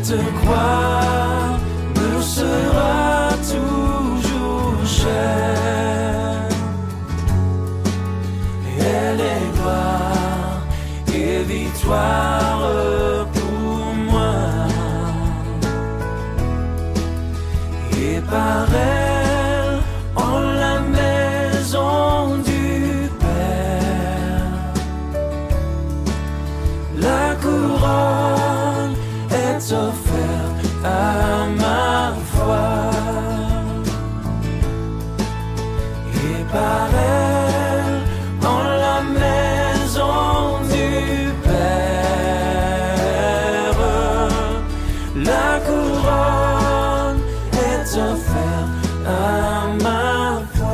Cette croix me sera toujours chère. Elle est gloire et victoire pour moi. Et par elle, en la maison du Père, la couronne est offerte à ma foi. Et par elle, en la maison du Père, la couronne est offerte à ma foi.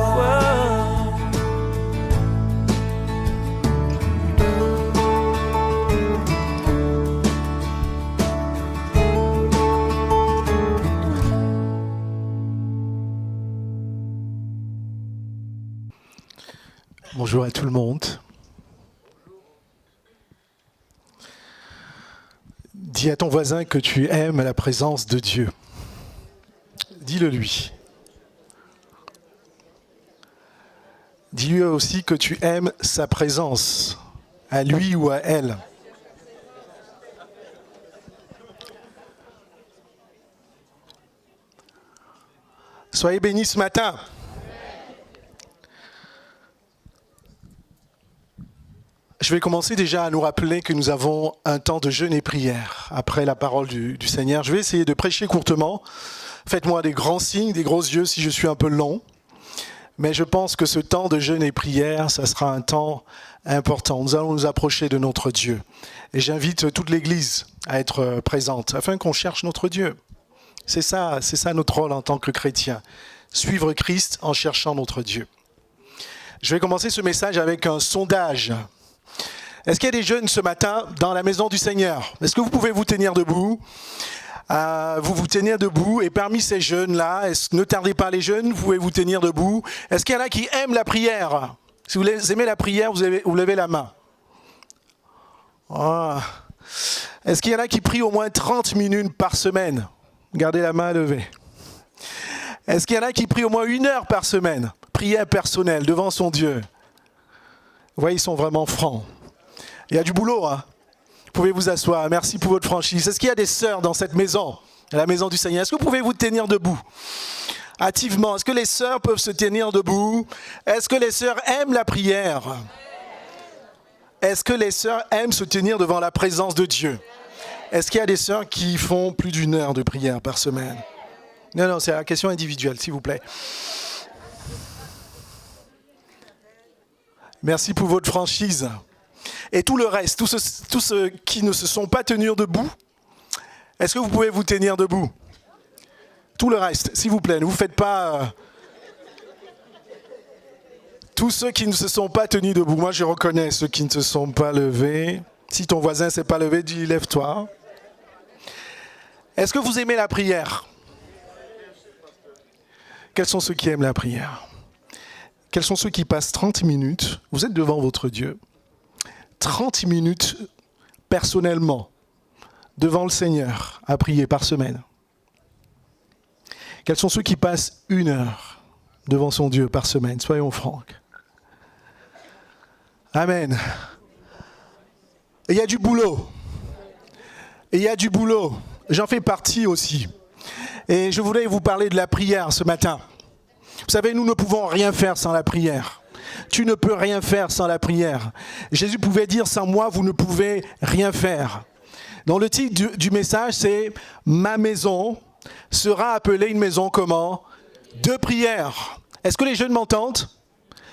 Bonjour à tout le monde. Dis à ton voisin que tu aimes la présence de Dieu. Dis-le lui. Dis-lui aussi que tu aimes sa présence, à lui ou à elle. Soyez bénis ce matin. Je vais commencer déjà à nous rappeler que nous avons un temps de jeûne et prière après la parole du Seigneur. Je vais essayer de prêcher courtement. Faites-moi des grands signes, des gros yeux si je suis un peu long. Mais je pense que ce temps de jeûne et prière, ça sera un temps important. Nous allons nous approcher de notre Dieu. Et j'invite toute l'Église à être présente afin qu'on cherche notre Dieu. C'est ça notre rôle en tant que chrétien. Suivre Christ en cherchant notre Dieu. Je vais commencer ce message avec un sondage. Est-ce qu'il y a des jeunes ce matin dans la maison du Seigneur? Est-ce que vous pouvez vous tenir debout? Vous vous tenir debout. Et parmi ces jeunes-là, ne tardez pas les jeunes, vous pouvez vous tenir debout. Est-ce qu'il y en a qui aiment la prière? Si vous aimez la prière, vous levez la main. Oh. Est-ce qu'il y en a qui prient au moins 30 minutes par semaine? Gardez la main levée. Est-ce qu'il y en a qui prient au moins 1 heure par semaine? Prière personnelle devant son Dieu. Vous voyez, ils sont vraiment francs. Il y a du boulot, hein? Vous pouvez vous asseoir. Merci pour votre franchise. Est-ce qu'il y a des sœurs dans cette maison, à la maison du Seigneur? Est-ce que vous pouvez vous tenir debout? Activement. Est-ce que les sœurs peuvent se tenir debout? Est-ce que les sœurs aiment la prière? Est-ce que les sœurs aiment se tenir devant la présence de Dieu? Est-ce qu'il y a des sœurs qui font plus d'1 heure de prière par semaine? Non, c'est la question individuelle, s'il vous plaît. Merci pour votre franchise. Et tout le reste, tous ceux qui ne se sont pas tenus debout, est-ce que vous pouvez vous tenir debout? Tout le reste, s'il vous plaît, ne vous faites pas... Tous ceux qui ne se sont pas tenus debout, moi je reconnais ceux qui ne se sont pas levés. Si ton voisin ne s'est pas levé, dis lève-toi. Est-ce que vous aimez la prière? Quels sont ceux qui aiment la prière? Quels sont ceux qui passent 30 minutes, vous êtes devant votre Dieu, 30 minutes personnellement, devant le Seigneur, à prier par semaine? Quels sont ceux qui passent 1 heure devant son Dieu par semaine? Soyons francs. Amen. Et il y a du boulot. Et il y a du boulot. J'en fais partie aussi. Et je voulais vous parler de la prière ce matin. Vous savez, nous ne pouvons rien faire sans la prière. Tu ne peux rien faire sans la prière. Jésus pouvait dire, sans moi, vous ne pouvez rien faire. Donc le titre du message, c'est « Ma maison sera appelée une maison comment? De prière ». Est-ce que les jeunes m'entendent?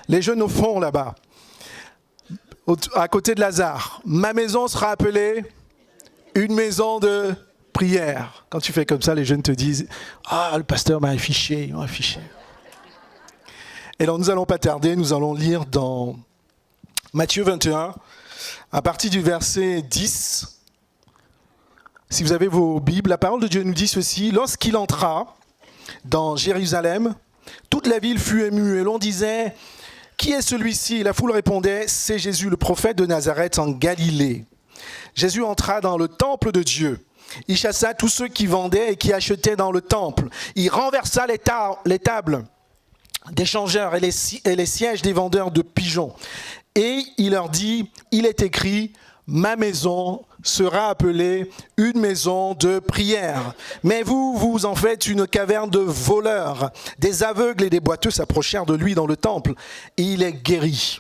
Les jeunes au fond là-bas, à côté de Lazare. Ma maison sera appelée une maison de prière. Quand tu fais comme ça, les jeunes te disent « Ah, le pasteur m'a affiché, Et donc nous n'allons pas tarder, nous allons lire dans Matthieu 21, à partir du verset 10. Si vous avez vos Bibles, la parole de Dieu nous dit ceci. Lorsqu'il entra dans Jérusalem, toute la ville fut émue et l'on disait « Qui est celui-ci » La foule répondait « C'est Jésus, le prophète de Nazareth en Galilée. » Jésus entra dans le temple de Dieu il chassa tous ceux qui vendaient et qui achetaient dans le temple. Il renversa les tables des changeurs et les sièges des vendeurs de pigeons. Et il leur dit, il est écrit, ma maison sera appelée une maison de prière. Mais vous, vous en faites une caverne de voleurs. Des aveugles et des boiteux s'approchèrent de lui dans le temple et il est guéri.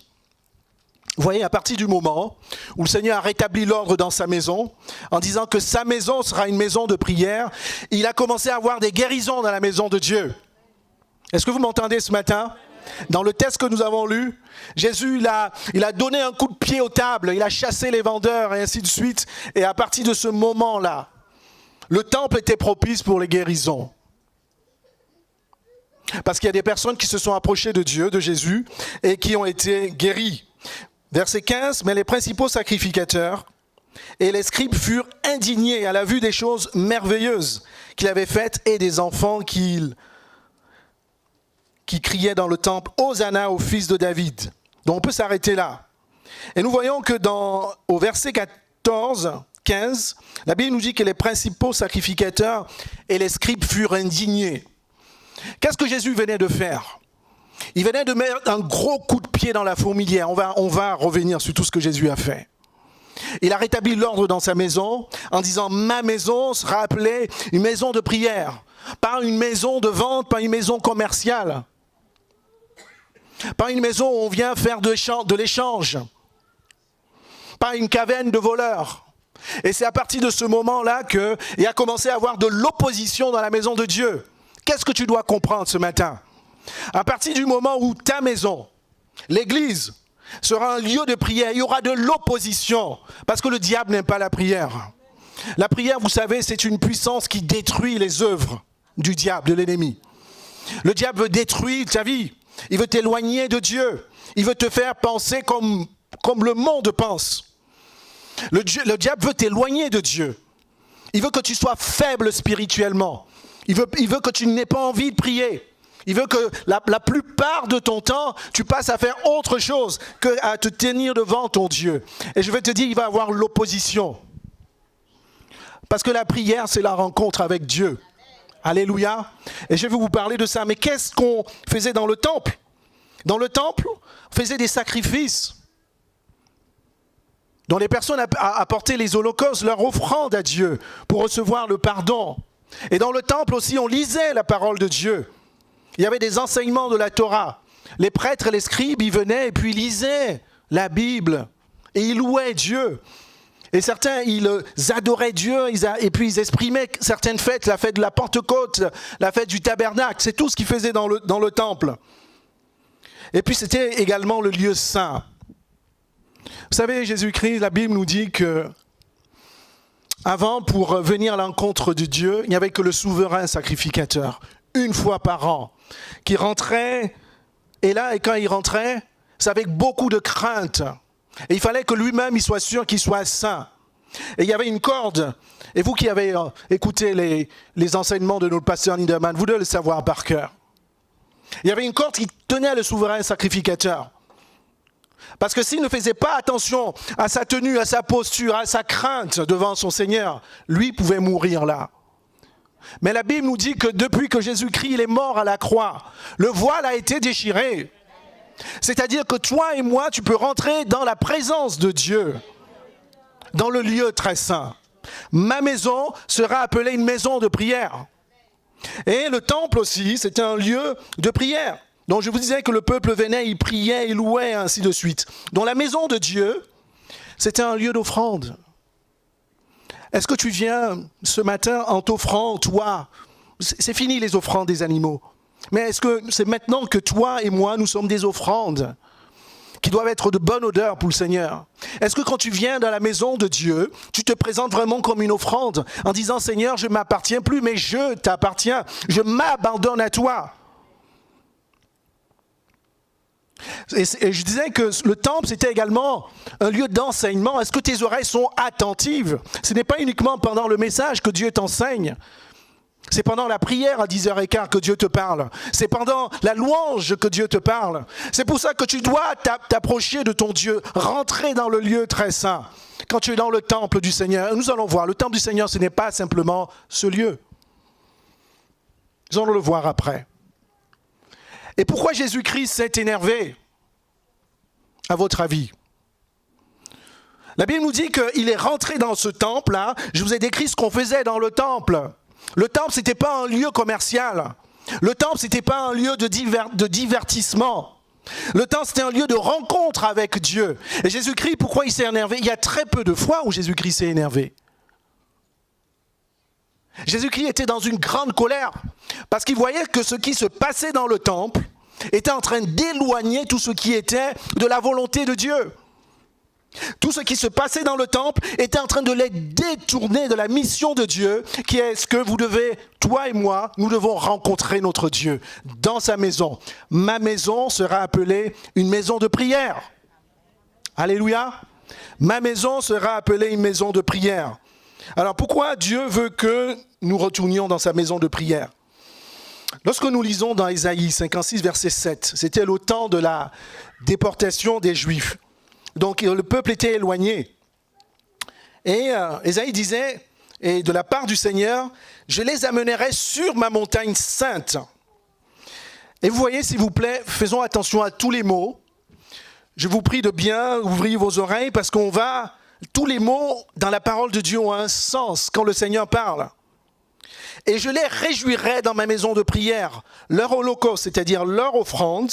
Vous voyez, à partir du moment où le Seigneur a rétabli l'ordre dans sa maison, en disant que sa maison sera une maison de prière, il a commencé à avoir des guérisons dans la maison de Dieu. Est-ce que vous m'entendez ce matin ? Dans le texte que nous avons lu, Jésus il a donné un coup de pied aux tables, il a chassé les vendeurs et ainsi de suite. Et à partir de ce moment-là, le temple était propice pour les guérisons. Parce qu'il y a des personnes qui se sont approchées de Dieu, de Jésus, et qui ont été guéries. Verset 15, mais les principaux sacrificateurs et les scribes furent indignés à la vue des choses merveilleuses qu'il avait faites et des enfants qui criaient dans le temple, Hosanna au fils de David. Donc on peut s'arrêter là. Et nous voyons que au verset 15, la Bible nous dit que les principaux sacrificateurs et les scribes furent indignés. Qu'est-ce que Jésus venait de faire ? Il venait de mettre un gros coup de pied dans la fourmilière. On va revenir sur tout ce que Jésus a fait. Il a rétabli l'ordre dans sa maison en disant « Ma maison sera appelée une maison de prière, pas une maison de vente, pas une maison commerciale. Pas une maison où on vient faire de l'échange. Pas une caverne de voleurs. » Et c'est à partir de ce moment-là qu'il a commencé à avoir de l'opposition dans la maison de Dieu. Qu'est-ce que tu dois comprendre ce matin ? À partir du moment où ta maison, l'église, sera un lieu de prière, il y aura de l'opposition. Parce que le diable n'aime pas la prière. La prière, vous savez, c'est une puissance qui détruit les œuvres du diable, de l'ennemi. Le diable veut détruire ta vie. Il veut t'éloigner de Dieu. Il veut te faire penser comme le monde pense. Le diable veut t'éloigner de Dieu. Il veut que tu sois faible spirituellement. Il veut que tu n'aies pas envie de prier. Il veut que la plupart de ton temps, tu passes à faire autre chose qu'à te tenir devant ton Dieu. Et je vais te dire, il va y avoir l'opposition. Parce que la prière, c'est la rencontre avec Dieu. Alléluia. Et je vais vous parler de ça. Mais qu'est-ce qu'on faisait dans le temple ? Dans le temple, on faisait des sacrifices dont les personnes apportaient les holocaustes, leur offrande à Dieu pour recevoir le pardon. Et dans le temple aussi, on lisait la parole de Dieu. Il y avait des enseignements de la Torah. Les prêtres et les scribes, ils venaient et puis ils lisaient la Bible. Et ils louaient Dieu. Et certains, ils adoraient Dieu et puis ils exprimaient certaines fêtes, la fête de la Pentecôte, la fête du tabernacle. C'est tout ce qu'ils faisaient dans le temple. Et puis c'était également le lieu saint. Vous savez, Jésus-Christ, la Bible nous dit que avant, pour venir à l'encontre de Dieu, il n'y avait que le souverain sacrificateur, une fois par an, qui rentrait. Et quand il rentrait, c'est avec beaucoup de crainte. Et il fallait que lui-même, il soit sûr qu'il soit saint. Et il y avait une corde. Et vous qui avez écouté les enseignements de notre pasteur Niederman, vous devez le savoir par cœur. Il y avait une corde qui tenait le souverain sacrificateur. Parce que s'il ne faisait pas attention à sa tenue, à sa posture, à sa crainte devant son Seigneur, lui pouvait mourir là. Mais la Bible nous dit que depuis que Jésus-Christ il est mort à la croix, le voile a été déchiré. C'est-à-dire que toi et moi, tu peux rentrer dans la présence de Dieu, dans le lieu très saint. Ma maison sera appelée une maison de prière. Et le temple aussi, c'était un lieu de prière. Donc je vous disais que le peuple venait, il priait, il louait, ainsi de suite. Donc la maison de Dieu, c'était un lieu d'offrande. Est-ce que tu viens ce matin en t'offrant, toi ? C'est fini les offrandes des animaux. Mais est-ce que c'est maintenant que toi et moi, nous sommes des offrandes qui doivent être de bonne odeur pour le Seigneur ? Est-ce que quand tu viens dans la maison de Dieu, tu te présentes vraiment comme une offrande en disant « Seigneur, je ne m'appartiens plus, mais je t'appartiens, je m'abandonne à toi ». Et je disais que le temple, c'était également un lieu d'enseignement. Est-ce que tes oreilles sont attentives ? Ce n'est pas uniquement pendant le message que Dieu t'enseigne. C'est pendant la prière à 10h15 que Dieu te parle. C'est pendant la louange que Dieu te parle. C'est pour ça que tu dois t'approcher de ton Dieu, rentrer dans le lieu très saint. Quand tu es dans le temple du Seigneur, nous allons voir, le temple du Seigneur, ce n'est pas simplement ce lieu. Nous allons le voir après. Et pourquoi Jésus-Christ s'est énervé, à votre avis ? La Bible nous dit qu'il est rentré dans ce temple-là. Je vous ai décrit ce qu'on faisait dans le temple. Le temple, ce n'était pas un lieu commercial. Le temple, ce n'était pas un lieu de divertissement. Le temple, c'était un lieu de rencontre avec Dieu. Et Jésus-Christ, pourquoi il s'est énervé ? Il y a très peu de fois où Jésus-Christ s'est énervé. Jésus-Christ était dans une grande colère parce qu'il voyait que ce qui se passait dans le temple était en train d'éloigner tout ce qui était de la volonté de Dieu. Tout ce qui se passait dans le temple était en train de les détourner de la mission de Dieu, qui est ce que vous devez, toi et moi, nous devons rencontrer notre Dieu dans sa maison. Ma maison sera appelée une maison de prière. Alléluia. Ma maison sera appelée une maison de prière. Alors pourquoi Dieu veut que nous retournions dans sa maison de prière ? Lorsque nous lisons dans Ésaïe 56, verset 7, c'était le temps de la déportation des Juifs. Donc le peuple était éloigné. Et Ésaïe disait, et de la part du Seigneur, je les amènerai sur ma montagne sainte. Et vous voyez, s'il vous plaît, faisons attention à tous les mots. Je vous prie de bien ouvrir vos oreilles parce tous les mots dans la parole de Dieu ont un sens quand le Seigneur parle. Et je les réjouirai dans ma maison de prière. Leur holocauste, c'est-à-dire leur offrande,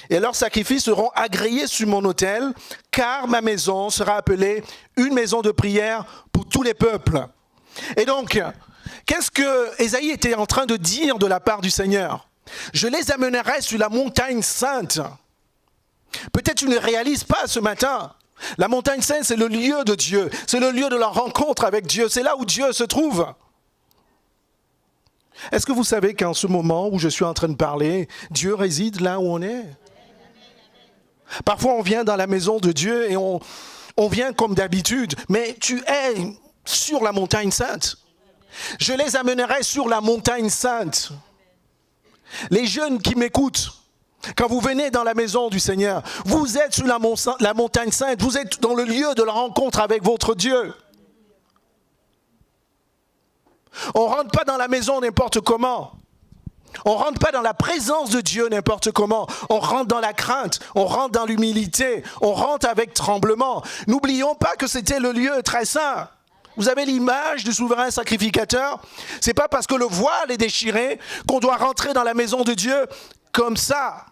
et leurs sacrifices seront agréés sur mon autel, car ma maison sera appelée une maison de prière pour tous les peuples. Et donc, qu'est-ce que Ésaïe était en train de dire de la part du Seigneur ? Je les amènerai sur la montagne sainte. Peut-être tu ne réalises pas ce matin. La montagne sainte, c'est le lieu de Dieu. C'est le lieu de la rencontre avec Dieu. C'est là où Dieu se trouve. Est-ce que vous savez qu'en ce moment où je suis en train de parler, Dieu réside là où on est ? Parfois, on vient dans la maison de Dieu et on vient comme d'habitude, mais tu es sur la montagne sainte. Je les amènerai sur la montagne sainte. Les jeunes qui m'écoutent, quand vous venez dans la maison du Seigneur, vous êtes sur la montagne sainte, vous êtes dans le lieu de la rencontre avec votre Dieu. On ne rentre pas dans la maison n'importe comment. On ne rentre pas dans la présence de Dieu n'importe comment. On rentre dans la crainte, on rentre dans l'humilité, on rentre avec tremblement. N'oublions pas que c'était le lieu très saint. Vous avez l'image du souverain sacrificateur. Ce n'est pas parce que le voile est déchiré qu'on doit rentrer dans la maison de Dieu comme ça.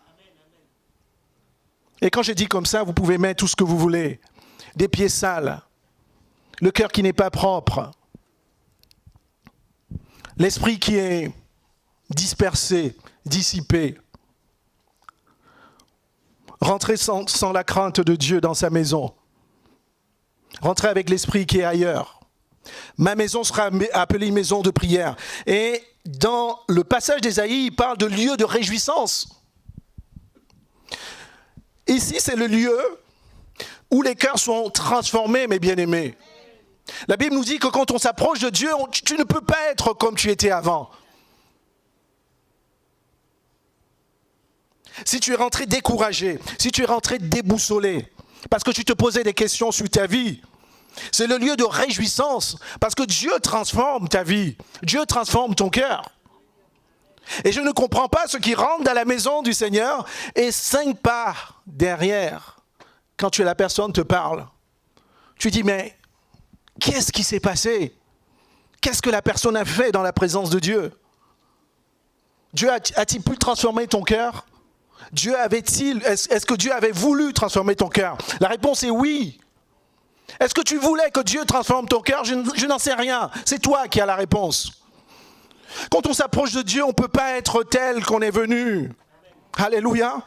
Et quand je dis comme ça, vous pouvez mettre tout ce que vous voulez. Des pieds sales, le cœur qui n'est pas propre, l'esprit qui est dispersé, dissipé. Rentrer sans la crainte de Dieu dans sa maison. Rentrer avec l'esprit qui est ailleurs. Ma maison sera appelée une maison de prière. Et dans le passage d'Ésaïe, il parle de lieu de réjouissance. Ici, c'est le lieu où les cœurs sont transformés, mes bien-aimés. La Bible nous dit que quand on s'approche de Dieu, tu ne peux pas être comme tu étais avant. Si tu es rentré découragé, si tu es rentré déboussolé, parce que tu te posais des questions sur ta vie, c'est le lieu de réjouissance, parce que Dieu transforme ta vie, Dieu transforme ton cœur. Et je ne comprends pas ceux qui rentrent dans la maison du Seigneur et 5 pas derrière, quand la personne te parle, tu dis mais qu'est-ce qui s'est passé ? Qu'est-ce que la personne a fait dans la présence de Dieu ? Dieu a-t-il pu transformer ton cœur ? Est-ce que Dieu avait voulu transformer ton cœur ? La réponse est oui. Est-ce que tu voulais que Dieu transforme ton cœur ? Je n'en sais rien. C'est toi qui as la réponse. Quand on s'approche de Dieu, on ne peut pas être tel qu'on est venu. Alléluia.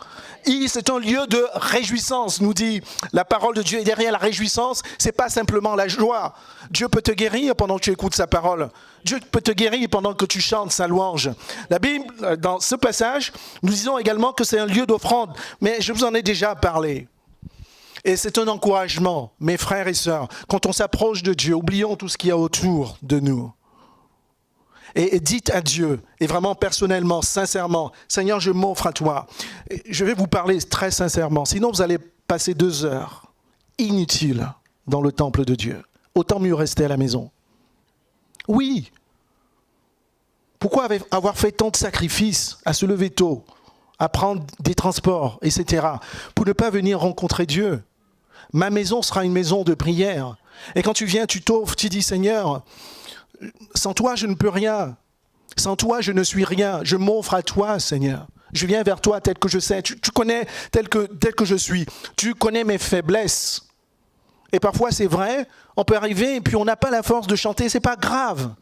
C'est un lieu de réjouissance, nous dit la parole de Dieu. Et derrière la réjouissance, ce n'est pas simplement la joie. Dieu peut te guérir pendant que tu écoutes sa parole. Dieu peut te guérir pendant que tu chantes sa louange. La Bible, dans ce passage, nous disons également que c'est un lieu d'offrande. Mais je vous en ai déjà parlé. Et c'est un encouragement, mes frères et sœurs. Quand on s'approche de Dieu, oublions tout ce qu'il y a autour de nous. Et dites à Dieu, et vraiment personnellement, sincèrement, Seigneur, je m'offre à toi. Et je vais vous parler très sincèrement, sinon vous allez passer 2 heures inutiles dans le temple de Dieu. Autant mieux rester à la maison. Oui. Pourquoi avoir fait tant de sacrifices à se lever tôt, à prendre des transports, etc., pour ne pas venir rencontrer Dieu? Ma maison sera une maison de prière. Et quand tu viens, tu t'offres, tu dis, Seigneur, sans toi, je ne peux rien. Sans toi, je ne suis rien. Je m'offre à toi, Seigneur. Je viens vers toi tel que je sais. Tu connais tel que je suis. Tu connais mes faiblesses. Et parfois, c'est vrai, on peut arriver et puis on n'a pas la force de chanter. C'est pas grave.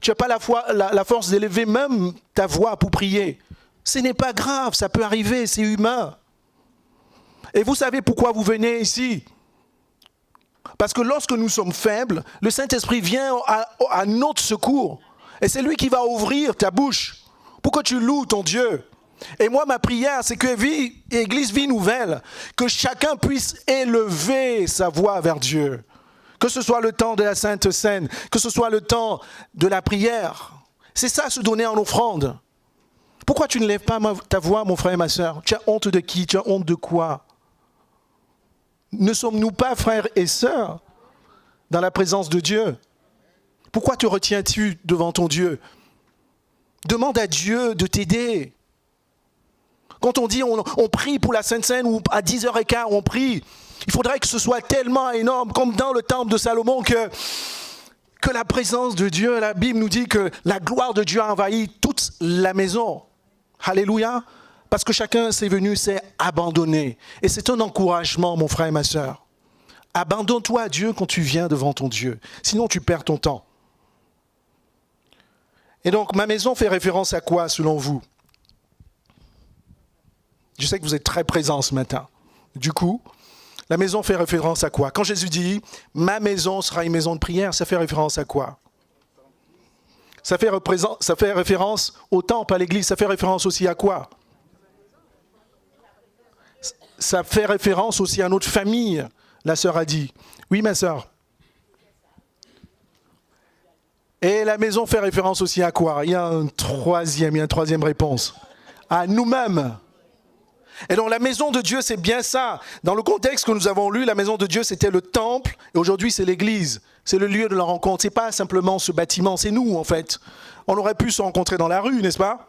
Tu n'as pas la force d'élever même ta voix pour prier. Ce n'est pas grave, ça peut arriver, c'est humain. Et vous savez pourquoi vous venez ici? Parce que lorsque nous sommes faibles, le Saint-Esprit vient à notre secours. Et c'est lui qui va ouvrir ta bouche pour que tu loues ton Dieu. Et moi, ma prière, c'est que Église Vie Nouvelle, que chacun puisse élever sa voix vers Dieu. Que ce soit le temps de la Sainte Seine, que ce soit le temps de la prière. C'est ça, se donner en offrande. Pourquoi tu ne lèves pas ta voix, mon frère et ma sœur? Tu as honte de qui? Tu as honte de quoi? Ne sommes-nous pas frères et sœurs dans la présence de Dieu? Pourquoi te retiens-tu devant ton Dieu? Demande à Dieu de t'aider. Quand on dit on prie pour la Sainte Seine ou à 10h15 on prie, il faudrait que ce soit tellement énorme comme dans le temple de Salomon que la présence de Dieu, la Bible nous dit que la gloire de Dieu a envahi toute la maison. Alléluia. Parce que chacun s'est venu, s'est abandonné. Et c'est un encouragement, mon frère et ma sœur. Abandonne-toi à Dieu quand tu viens devant ton Dieu. Sinon, tu perds ton temps. Et donc, ma maison fait référence à quoi, selon vous? Je sais que vous êtes très présents ce matin. Du coup, la maison fait référence à quoi? Quand Jésus dit « ma maison sera une maison de prière », ça fait référence à quoi? Ça fait référence au temple, à l'église. Ça fait référence aussi à quoi? Ça fait référence aussi à notre famille, la sœur a dit. Oui, ma sœur. Et la maison fait référence aussi à quoi? Il y a une troisième réponse. À nous-mêmes. Et donc la maison de Dieu, c'est bien ça. Dans le contexte que nous avons lu, la maison de Dieu, c'était le temple. Et aujourd'hui, c'est l'église. C'est le lieu de la rencontre. Ce n'est pas simplement ce bâtiment, c'est nous, en fait. On aurait pu se rencontrer dans la rue, n'est-ce pas?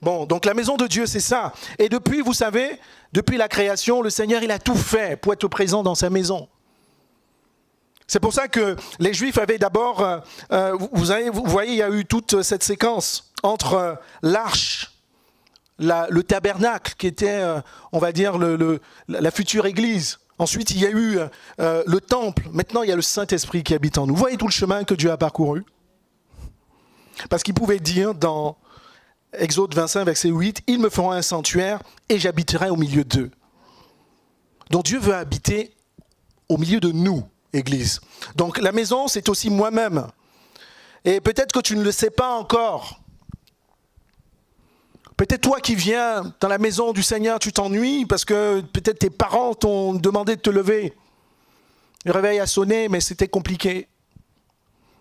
Bon, donc la maison de Dieu, c'est ça. Et depuis, vous savez, depuis la création, le Seigneur, il a tout fait pour être présent dans sa maison. C'est pour ça que les Juifs avaient d'abord, vous voyez, il y a eu toute cette séquence entre l'arche, le tabernacle, qui était, on va dire, la future église. Ensuite, il y a eu le temple. Maintenant, il y a le Saint-Esprit qui habite en nous. Vous voyez tout le chemin que Dieu a parcouru? Parce qu'il pouvait dire dans Exode 25, verset 8, « Ils me feront un sanctuaire et j'habiterai au milieu d'eux. » Donc Dieu veut habiter au milieu de nous, Église. Donc la maison, c'est aussi moi-même. Et peut-être que tu ne le sais pas encore. Peut-être toi qui viens dans la maison du Seigneur, tu t'ennuies parce que peut-être tes parents t'ont demandé de te lever. Le réveil a sonné, mais c'était compliqué.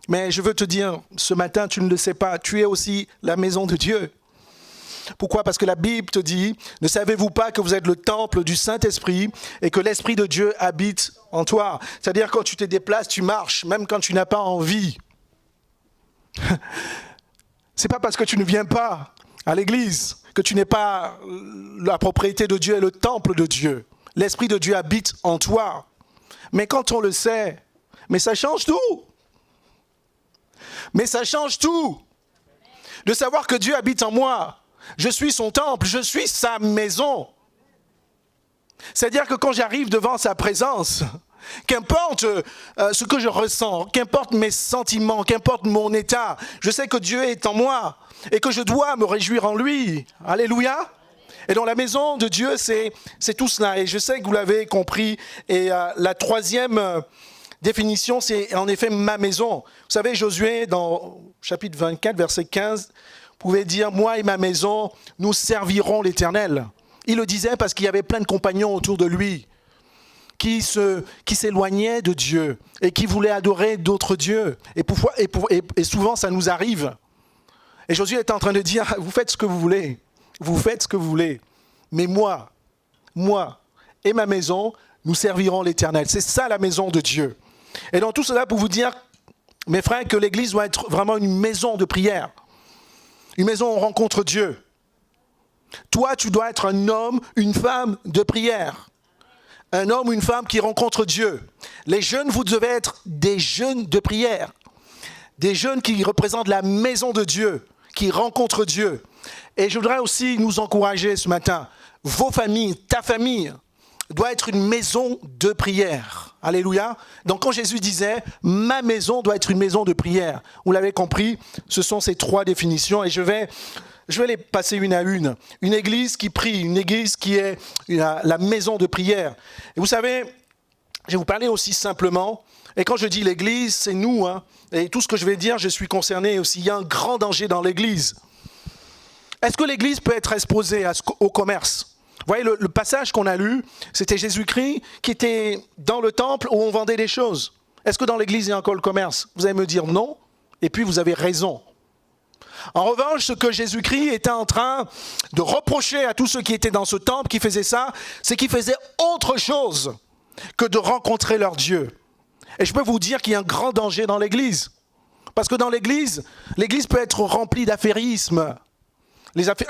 Mais je veux te dire, ce matin, tu ne le sais pas, tu es aussi la maison de Dieu. Pourquoi? Parce que la Bible te dit, ne savez-vous pas que vous êtes le temple du Saint-Esprit et que l'Esprit de Dieu habite en toi? C'est-à-dire quand tu te déplaces, tu marches, même quand tu n'as pas envie. C'est pas parce que tu ne viens pas à l'église que tu n'es pas la propriété de Dieu et le temple de Dieu. L'Esprit de Dieu habite en toi. Mais quand on le sait, mais ça change tout. Mais ça change tout. De savoir que Dieu habite en moi. Je suis son temple, je suis sa maison. C'est-à-dire que quand j'arrive devant sa présence, qu'importe ce que je ressens, qu'importe mes sentiments, qu'importe mon état, je sais que Dieu est en moi et que je dois me réjouir en lui. Alléluia. Et dans la maison de Dieu, c'est tout cela. Et je sais que vous l'avez compris. Et la troisième définition, c'est en effet ma maison. Vous savez, Josué, dans chapitre 24, verset 15, pouvait dire, moi et ma maison, nous servirons l'Éternel. Il le disait parce qu'il y avait plein de compagnons autour de lui qui s'éloignaient de Dieu et qui voulaient adorer d'autres dieux. Et souvent, ça nous arrive. Et Josué est en train de dire, vous faites ce que vous voulez. Vous faites ce que vous voulez. Mais moi et ma maison, nous servirons l'Éternel. C'est ça la maison de Dieu. Et dans tout cela, pour vous dire, mes frères, que l'Église doit être vraiment une maison de prière. Une maison où on rencontre Dieu. Toi, tu dois être un homme, une femme de prière. Un homme ou une femme qui rencontre Dieu. Les jeunes, vous devez être des jeunes de prière. Des jeunes qui représentent la maison de Dieu, qui rencontrent Dieu. Et je voudrais aussi nous encourager ce matin. Vos familles, ta famille, doit être une maison de prière. Alléluia. Donc quand Jésus disait « ma maison doit être une maison de prière », vous l'avez compris, ce sont ces trois définitions et je vais les passer une à une. Une église qui prie, une église qui est la maison de prière. Et vous savez, je vais vous parler aussi simplement, et quand je dis l'église, c'est nous, hein, et tout ce que je vais dire, je suis concerné aussi. Il y a un grand danger dans l'église. Est-ce que l'église peut être exposée au commerce ? Vous voyez, le passage qu'on a lu, c'était Jésus-Christ qui était dans le temple où on vendait des choses. Est-ce que dans l'église, il y a encore le commerce ? Vous allez me dire non, et puis vous avez raison. En revanche, ce que Jésus-Christ était en train de reprocher à tous ceux qui étaient dans ce temple, qui faisaient ça, c'est qu'ils faisaient autre chose que de rencontrer leur Dieu. Et je peux vous dire qu'il y a un grand danger dans l'église. Parce que dans l'église peut être remplie d'affairisme.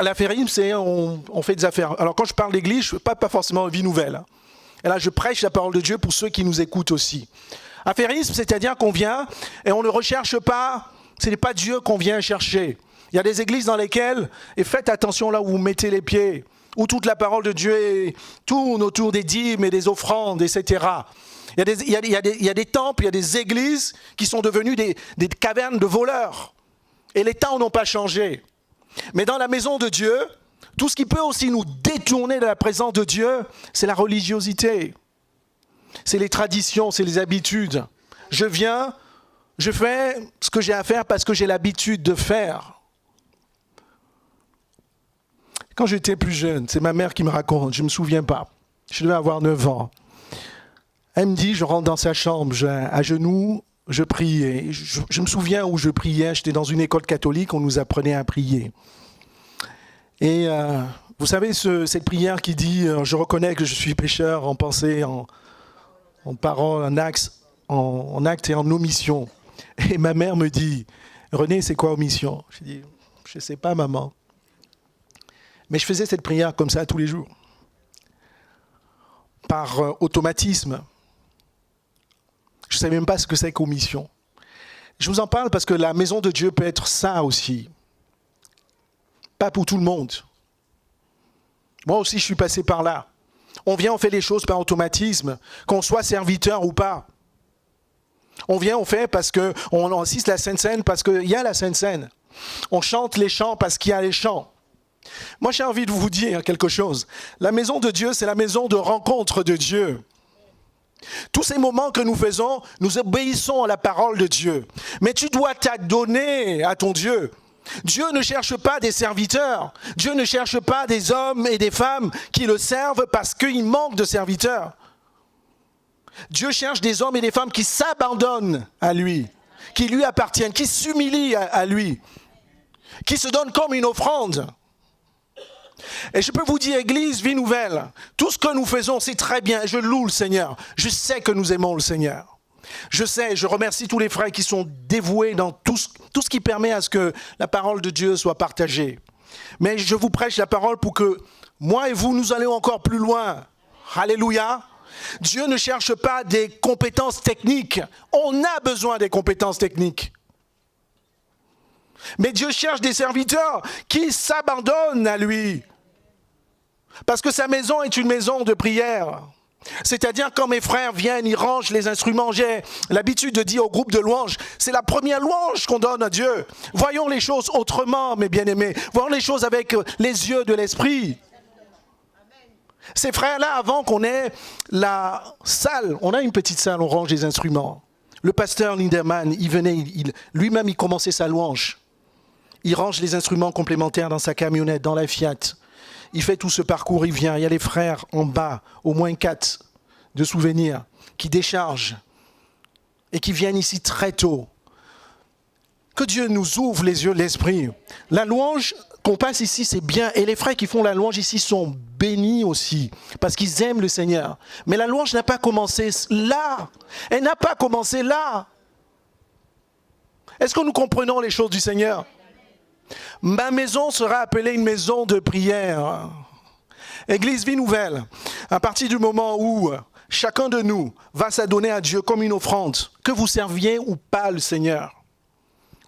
L'affairisme, c'est on fait des affaires. Alors quand je parle d'église, je ne parle pas forcément de vie nouvelle. Et là, je prêche la parole de Dieu pour ceux qui nous écoutent aussi. Affairisme, c'est-à-dire qu'on vient et on ne recherche pas, ce n'est pas Dieu qu'on vient chercher. Il y a des églises dans lesquelles, et faites attention là où vous mettez les pieds, où toute la parole de Dieu tourne autour des dîmes et des offrandes, etc. Il y a des temples, il y a des églises qui sont devenues des cavernes de voleurs. Et les temps n'ont pas changé. Mais dans la maison de Dieu, tout ce qui peut aussi nous détourner de la présence de Dieu, c'est la religiosité. C'est les traditions, c'est les habitudes. Je viens, je fais ce que j'ai à faire parce que j'ai l'habitude de faire. Quand j'étais plus jeune, c'est ma mère qui me raconte, je ne me souviens pas. Je devais avoir 9 ans. Elle me dit, je rentre dans sa chambre, à genoux, je priais. Je me souviens où je priais. J'étais dans une école catholique, on nous apprenait à prier. Et vous savez, cette prière qui dit « Je reconnais que je suis pécheur en pensée, en parole, en acte et en omission. » Et ma mère me dit « René, c'est quoi omission ?» Je dis « Je ne sais pas, maman. » Mais je faisais cette prière comme ça tous les jours. Par automatisme. Je ne savais même pas ce que c'est qu'omission. Je vous en parle parce que la maison de Dieu peut être ça aussi. Pas pour tout le monde. Moi aussi, je suis passé par là. On vient, on fait les choses par automatisme, qu'on soit serviteur ou pas. On vient, on fait parce qu'on assiste à la Sainte Seine, parce qu'il y a la Sainte Seine. On chante les chants parce qu'il y a les chants. Moi, j'ai envie de vous dire quelque chose. La maison de Dieu, c'est la maison de rencontre de Dieu. Tous ces moments que nous faisons, nous obéissons à la parole de Dieu. Mais tu dois t'adonner à ton Dieu. Dieu ne cherche pas des serviteurs. Dieu ne cherche pas des hommes et des femmes qui le servent parce qu'il manque de serviteurs. Dieu cherche des hommes et des femmes qui s'abandonnent à lui, qui lui appartiennent, qui s'humilient à lui, qui se donnent comme une offrande. Et je peux vous dire, Église, vie nouvelle, tout ce que nous faisons, c'est très bien. Je loue le Seigneur. Je sais que nous aimons le Seigneur. Je sais, je remercie tous les frères qui sont dévoués dans tout ce qui permet à ce que la parole de Dieu soit partagée. Mais je vous prêche la parole pour que moi et vous, nous allons encore plus loin. Alléluia. Dieu ne cherche pas des compétences techniques. On a besoin des compétences techniques. Mais Dieu cherche des serviteurs qui s'abandonnent à lui. Parce que sa maison est une maison de prière. C'est-à-dire quand mes frères viennent, ils rangent les instruments. J'ai l'habitude de dire au groupe de louanges, c'est la première louange qu'on donne à Dieu. Voyons les choses autrement, mes bien-aimés. Voyons les choses avec les yeux de l'esprit. Ces frères-là, avant qu'on ait la salle, on a une petite salle, on range les instruments. Le pasteur Linderman, il venait, lui-même, il commençait sa louange. Il range les instruments complémentaires dans sa camionnette, dans la Fiat. Il fait tout ce parcours, il vient. Il y a les frères en bas, au moins 4, de souvenirs qui déchargent et qui viennent ici très tôt. Que Dieu nous ouvre les yeux de l'esprit. La louange qu'on passe ici, c'est bien. Et les frères qui font la louange ici sont bénis aussi, parce qu'ils aiment le Seigneur. Mais la louange n'a pas commencé là. Elle n'a pas commencé là. Est-ce que nous comprenons les choses du Seigneur? Ma maison sera appelée une maison de prière. Église Vie Nouvelle, à partir du moment où chacun de nous va s'adonner à Dieu comme une offrande, que vous serviez ou pas le Seigneur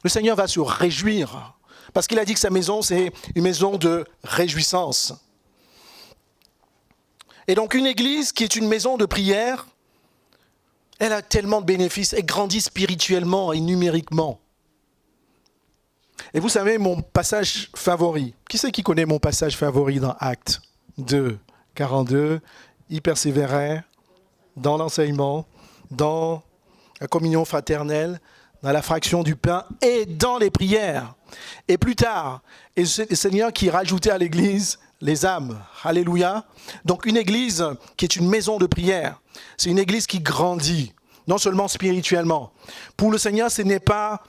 va se réjouir. Parce qu'il a dit que sa maison, c'est une maison de réjouissance. Et donc une église qui est une maison de prière, elle a tellement de bénéfices, elle grandit spirituellement et numériquement. Et vous savez, mon passage favori, qui c'est qui connaît mon passage favori dans Actes 2, 42, il persévérait dans l'enseignement, dans la communion fraternelle, dans la fraction du pain et dans les prières. Et plus tard, et c'est le Seigneur qui rajoutait à l'église les âmes. Alléluia. Donc une église qui est une maison de prière, c'est une église qui grandit, non seulement spirituellement. Pour le Seigneur, ce n'est pas...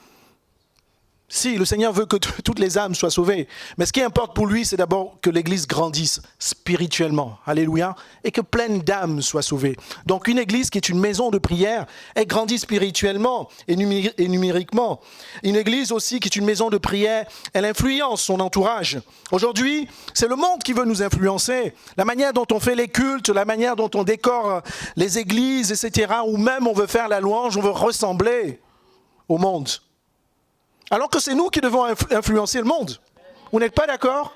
Si, le Seigneur veut que toutes les âmes soient sauvées. Mais ce qui importe pour lui, c'est d'abord que l'Église grandisse spirituellement. Alléluia. Et que plein d'âmes soient sauvées. Donc une Église qui est une maison de prière, elle grandit spirituellement et numériquement. Une Église aussi qui est une maison de prière, elle influence son entourage. Aujourd'hui, c'est le monde qui veut nous influencer. La manière dont on fait les cultes, la manière dont on décore les églises, etc. Ou même on veut faire la louange, on veut ressembler au monde. Alors que c'est nous qui devons influencer le monde. Vous n'êtes pas d'accord?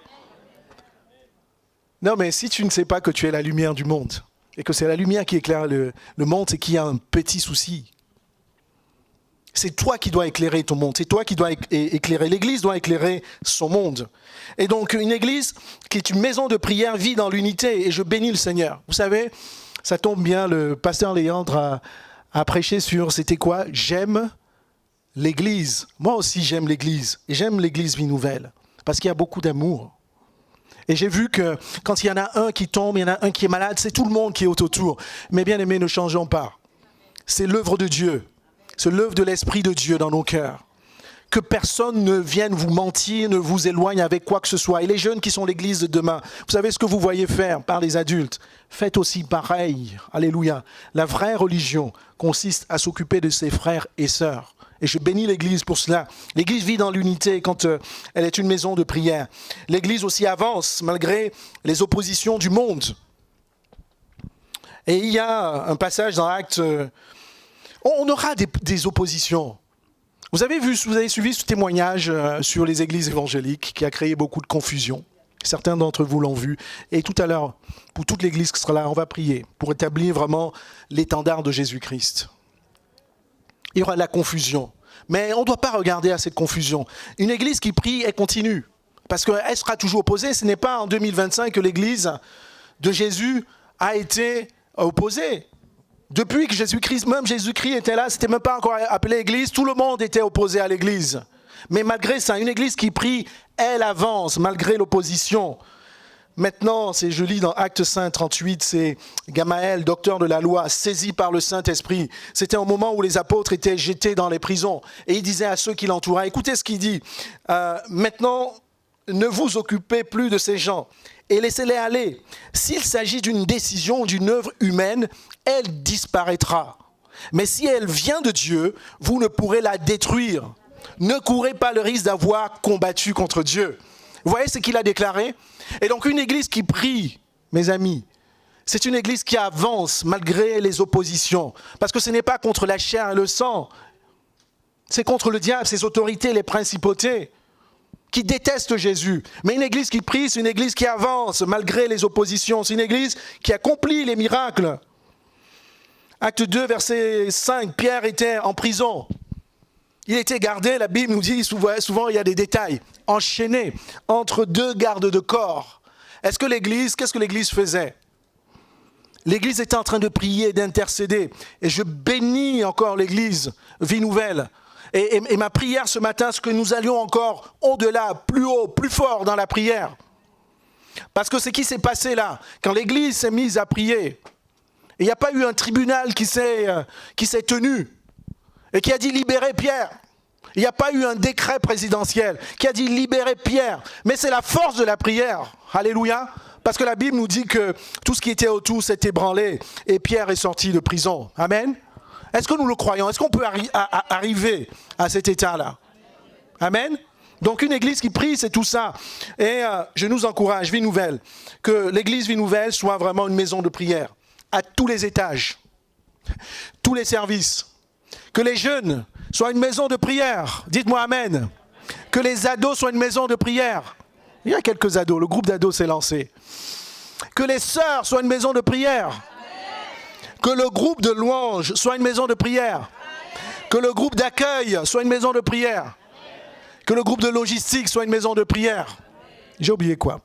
Non, mais si tu ne sais pas que tu es la lumière du monde, et que c'est la lumière qui éclaire le monde, c'est qu'il y a un petit souci. C'est toi qui dois éclairer ton monde, c'est toi qui dois éclairer. L'Église doit éclairer son monde. Et donc une Église qui est une maison de prière vit dans l'unité, et je bénis le Seigneur. Vous savez, ça tombe bien, le pasteur Léandre a prêché sur, c'était quoi? J'aime l'Église. Moi aussi, j'aime l'Église. Et j'aime l'Église Vie Nouvelle. Parce qu'il y a beaucoup d'amour. Et j'ai vu que quand il y en a un qui tombe, il y en a un qui est malade, c'est tout le monde qui est autour. Mais bien aimés, ne changeons pas. C'est l'œuvre de Dieu. C'est l'œuvre de l'Esprit de Dieu dans nos cœurs. Que personne ne vienne vous mentir, ne vous éloigne avec quoi que ce soit. Et les jeunes qui sont l'Église de demain, vous savez ce que vous voyez faire par les adultes. Faites aussi pareil. Alléluia. La vraie religion consiste à s'occuper de ses frères et sœurs. Et je bénis l'Église pour cela. L'Église vit dans l'unité quand elle est une maison de prière. L'Église aussi avance malgré les oppositions du monde. Et il y a un passage dans Actes, on aura des oppositions. Vous avez suivi ce témoignage sur les églises évangéliques qui a créé beaucoup de confusion. Certains d'entre vous l'ont vu. Et tout à l'heure, pour toute l'Église qui sera là, on va prier pour établir vraiment l'étendard de Jésus-Christ. Il y aura de la confusion. Mais on ne doit pas regarder à cette confusion. Une église qui prie, elle continue. Parce qu'elle sera toujours opposée. Ce n'est pas en 2025 que l'église de Jésus a été opposée. Depuis que Jésus-Christ, même Jésus-Christ était là, ce n'était même pas encore appelé église, tout le monde était opposé à l'église. Mais malgré ça, une église qui prie, elle avance malgré l'opposition. Maintenant, je lis dans Actes 5, 38, c'est Gamaël, docteur de la loi, saisi par le Saint-Esprit. C'était un moment où les apôtres étaient jetés dans les prisons. Et il disait à ceux qui l'entouraient, écoutez ce qu'il dit, maintenant, ne vous occupez plus de ces gens et laissez-les aller. S'il s'agit d'une décision ou d'une œuvre humaine, elle disparaîtra. Mais si elle vient de Dieu, vous ne pourrez la détruire. Ne courez pas le risque d'avoir combattu contre Dieu. Vous voyez ce qu'il a déclaré? Et donc une église qui prie, mes amis, c'est une église qui avance malgré les oppositions. Parce que ce n'est pas contre la chair et le sang. C'est contre le diable, ses autorités, les principautés, qui détestent Jésus. Mais une église qui prie, c'est une église qui avance malgré les oppositions. C'est une église qui accomplit les miracles. Acte 2, verset 5, Pierre était en prison. Il était gardé, la Bible nous dit souvent il y a des détails, enchaîné entre deux gardes de corps. Qu'est-ce que l'Église faisait? L'Église était en train de prier, d'intercéder. Et je bénis encore l'Église Vie Nouvelle. Et ma prière ce matin, c'est que nous allions encore au-delà, plus haut, plus fort dans la prière. Parce que ce qui s'est passé là, quand l'Église s'est mise à prier, il n'y a pas eu un tribunal qui s'est tenu et qui a dit libérer Pierre. Il n'y a pas eu un décret présidentiel qui a dit libérer Pierre. Mais c'est la force de la prière. Alléluia. Parce que la Bible nous dit que tout ce qui était autour s'est ébranlé et Pierre est sorti de prison. Amen. Est-ce que nous le croyons? Est-ce qu'on peut arriver à cet état-là? Amen. Donc une église qui prie, c'est tout ça. Et je nous encourage, Vie Nouvelle, que l'église Vie Nouvelle soit vraiment une maison de prière à tous les étages, tous les services. Que les jeunes soient une maison de prière. Dites-moi Amen. Que les ados soient une maison de prière. Il y a quelques ados, le groupe d'ados s'est lancé. Que les sœurs soient une maison de prière. Que le groupe de louanges soit une maison de prière. Que le groupe d'accueil soit une maison de prière. Que le groupe de logistique soit une maison de prière. J'ai oublié quoi?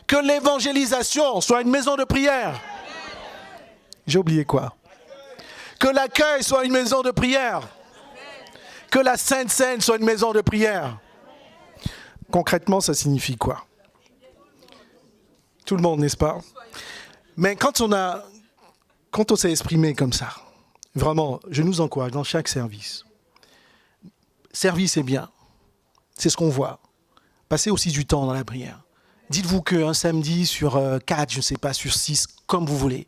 Que l'évangélisation soit une maison de prière. J'ai oublié quoi? Que l'accueil soit une maison de prière. Que la Sainte Seine soit une maison de prière. Concrètement, ça signifie quoi? Tout le monde, n'est-ce pas? Mais quand on s'est exprimé comme ça, vraiment, je nous encourage dans chaque service. Service est bien. C'est ce qu'on voit. Passez aussi du temps dans la prière. Dites-vous qu'un samedi sur 4, je ne sais pas, sur 6, comme vous voulez.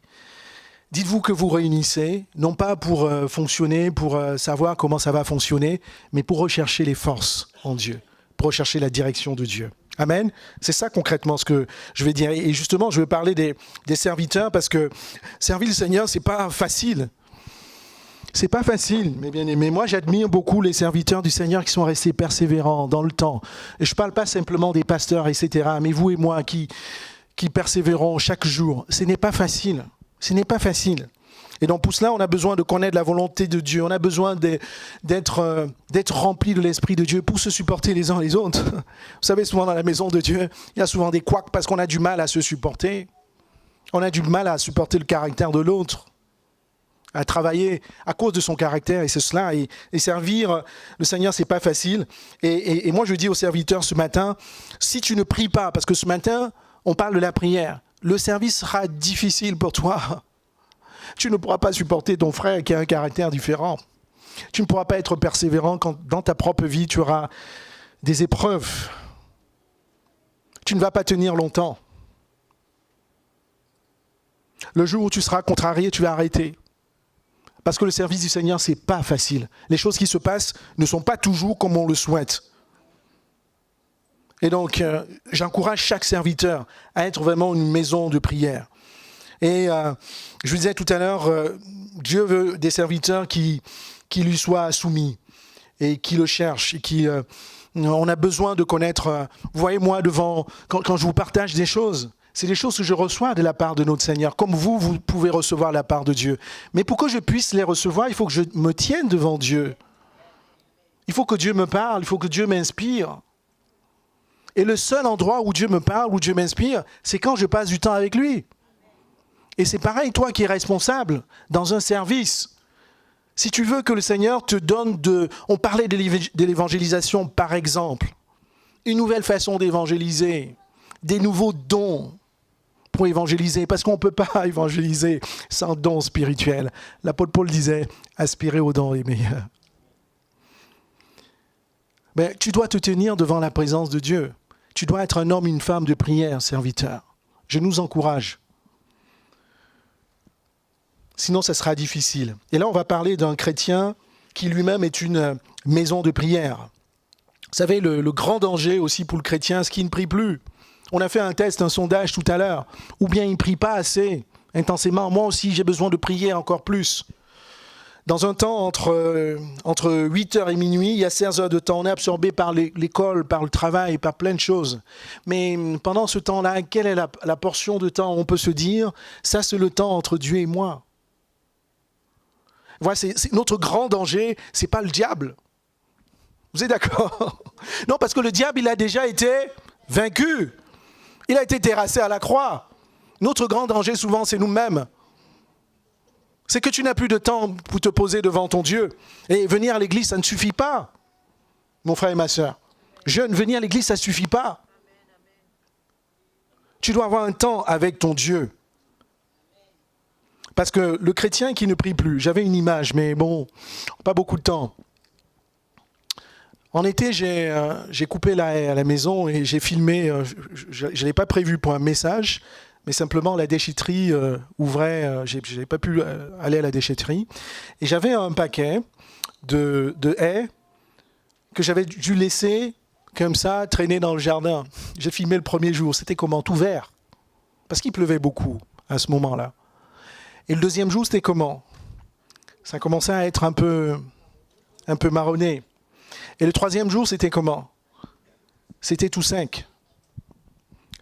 Dites-vous que vous réunissez, non pas pour fonctionner, pour savoir comment ça va fonctionner, mais pour rechercher les forces en Dieu, pour rechercher la direction de Dieu. Amen. C'est ça concrètement ce que je vais dire. Et justement, je vais parler des serviteurs parce que servir le Seigneur, c'est pas facile. C'est pas facile, mes bien-aimés. Moi, j'admire beaucoup les serviteurs du Seigneur qui sont restés persévérants dans le temps. Et je parle pas simplement des pasteurs, etc., mais vous et moi qui persévérons chaque jour. Ce n'est pas facile. Ce n'est pas facile. Et donc pour cela, on a besoin de connaître la volonté de Dieu. On a besoin d'être rempli de l'Esprit de Dieu pour se supporter les uns les autres. Vous savez, souvent dans la maison de Dieu, il y a souvent des couacs parce qu'on a du mal à se supporter. On a du mal à supporter le caractère de l'autre, à travailler à cause de son caractère. Et c'est cela. Et servir le Seigneur, c'est pas facile. Et moi, je dis aux serviteurs ce matin, si tu ne pries pas, parce que ce matin, on parle de la prière, le service sera difficile pour toi. Tu ne pourras pas supporter ton frère qui a un caractère différent. Tu ne pourras pas être persévérant quand dans ta propre vie, tu auras des épreuves. Tu ne vas pas tenir longtemps. Le jour où tu seras contrarié, tu vas arrêter. Parce que le service du Seigneur, ce n'est pas facile. Les choses qui se passent ne sont pas toujours comme on le souhaite. Et donc, j'encourage chaque serviteur à être vraiment une maison de prière. Et je vous disais tout à l'heure, Dieu veut des serviteurs qui lui soient soumis et qui le cherchent. Et on a besoin de connaître, vous voyez moi devant, quand je vous partage des choses, c'est des choses que je reçois de la part de notre Seigneur, comme vous pouvez recevoir la part de Dieu. Mais pour que je puisse les recevoir, il faut que je me tienne devant Dieu. Il faut que Dieu me parle, il faut que Dieu m'inspire. Et le seul endroit où Dieu me parle, où Dieu m'inspire, c'est quand je passe du temps avec lui. Et c'est pareil, toi qui es responsable dans un service. Si tu veux que le Seigneur te donne on parlait de l'évangélisation par exemple, une nouvelle façon d'évangéliser, des nouveaux dons pour évangéliser, parce qu'on ne peut pas évangéliser sans don spirituel. L'apôtre Paul disait, aspirez aux dons les meilleurs. Mais tu dois te tenir devant la présence de Dieu. Tu dois être un homme, une femme de prière, serviteur. Je nous encourage. Sinon, ça sera difficile. Et là, on va parler d'un chrétien qui lui-même est une maison de prière. Vous savez, le grand danger aussi pour le chrétien, c'est qu'il ne prie plus. On a fait un sondage tout à l'heure. Ou bien il ne prie pas assez intensément. Moi aussi, j'ai besoin de prier encore plus. Dans un temps entre 8h et minuit, il y a 16 heures de temps. On est absorbé par l'école, par le travail, par plein de choses. Mais pendant ce temps-là, quelle est la portion de temps où on peut se dire, ça c'est le temps entre Dieu et moi. Voilà, c'est notre grand danger, c'est pas le diable. Vous êtes d'accord? Non, parce que le diable, il a déjà été vaincu. Il a été terrassé à la croix. Notre grand danger, souvent, c'est nous-mêmes. C'est que tu n'as plus de temps pour te poser devant ton Dieu. Et venir à l'église, ça ne suffit pas, mon frère et ma sœur. Jeune, venir à l'église, ça ne suffit pas. Tu dois avoir un temps avec ton Dieu. Parce que le chrétien qui ne prie plus, j'avais une image, mais bon, pas beaucoup de temps. En été, j'ai coupé la haie à la maison et j'ai filmé, je ne l'ai pas prévu pour un message, mais simplement la déchetterie ouvrait, je n'avais pas pu aller à la déchetterie. Et j'avais un paquet de haies que j'avais dû laisser comme ça traîner dans le jardin. J'ai filmé le premier jour, c'était comment? Tout vert, parce qu'il pleuvait beaucoup à ce moment-là. Et le deuxième jour, c'était comment? Ça commençait à être un peu marronné. Et le troisième jour, c'était comment? C'était tout sec.